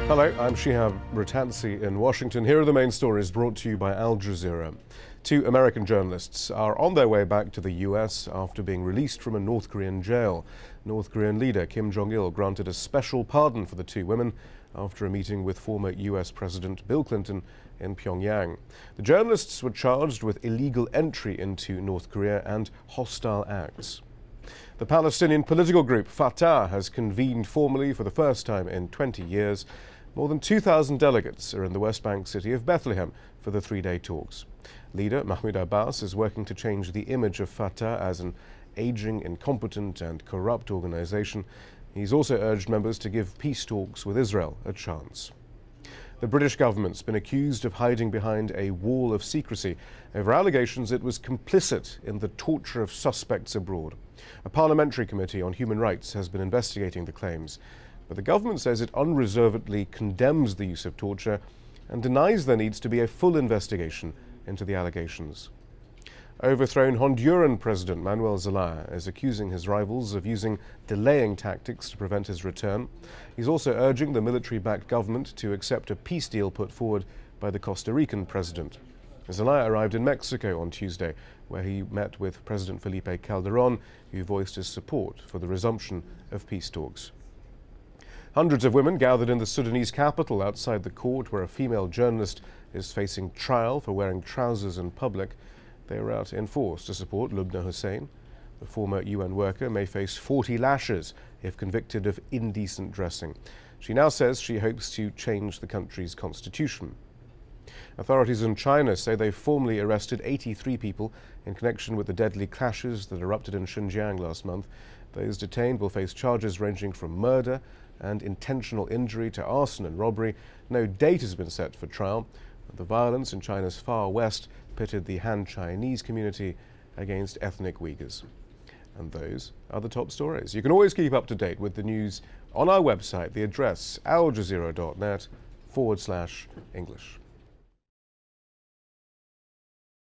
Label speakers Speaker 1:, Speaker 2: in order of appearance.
Speaker 1: Hello, I'm Shihab Ratansi in Washington. Here are the main stories brought to you by Al Jazeera. Two American journalists are on their way back to the US after being released from a North Korean jail. North Korean leader Kim Jong-il granted a special pardon for the two women after a meeting with former US President Bill Clinton in Pyongyang. The journalists were charged with illegal entry into North Korea and hostile acts. The Palestinian political group FATAH has convened formally for the first time in 20 years. More than 2,000 delegates are in the West Bank city of Bethlehem for the three-day talks. Leader Mahmoud Abbas is working to change the image of Fatah as an aging, incompetent and corrupt organization. He's also urged members to give peace talks with Israel a chance. The British government's been accused of hiding behind a wall of secrecy over allegations it was complicit in the torture of suspects abroad. A parliamentary committee on human rights has been investigating the claims, but the government says it unreservedly condemns the use of torture and denies there needs to be a full investigation into the allegations. Overthrown Honduran President Manuel Zelaya is accusing his rivals of using delaying tactics to prevent his return. He's also urging the military-backed government to accept a peace deal put forward by the Costa Rican president. Zelaya arrived in Mexico on Tuesday, where he met with President Felipe Calderón, who voiced his support for the resumption of peace talks. Hundreds of women gathered in the Sudanese capital outside the court where a female journalist is facing trial for wearing trousers in public. They were out in force to support Lubna Hussein. The former UN worker may face 40 lashes if convicted of indecent dressing. She now says she hopes to change the country's constitution. Authorities in China say they've formally arrested 83 people in connection with the deadly clashes that erupted in Xinjiang last month. Those detained will face charges ranging from murder and intentional injury to arson and robbery. No date has been set for trial. The violence in China's far west pitted the Han Chinese community against ethnic Uyghurs. And those are the top stories. You can always keep up to date with the news on our website, the address aljazeera.net/English.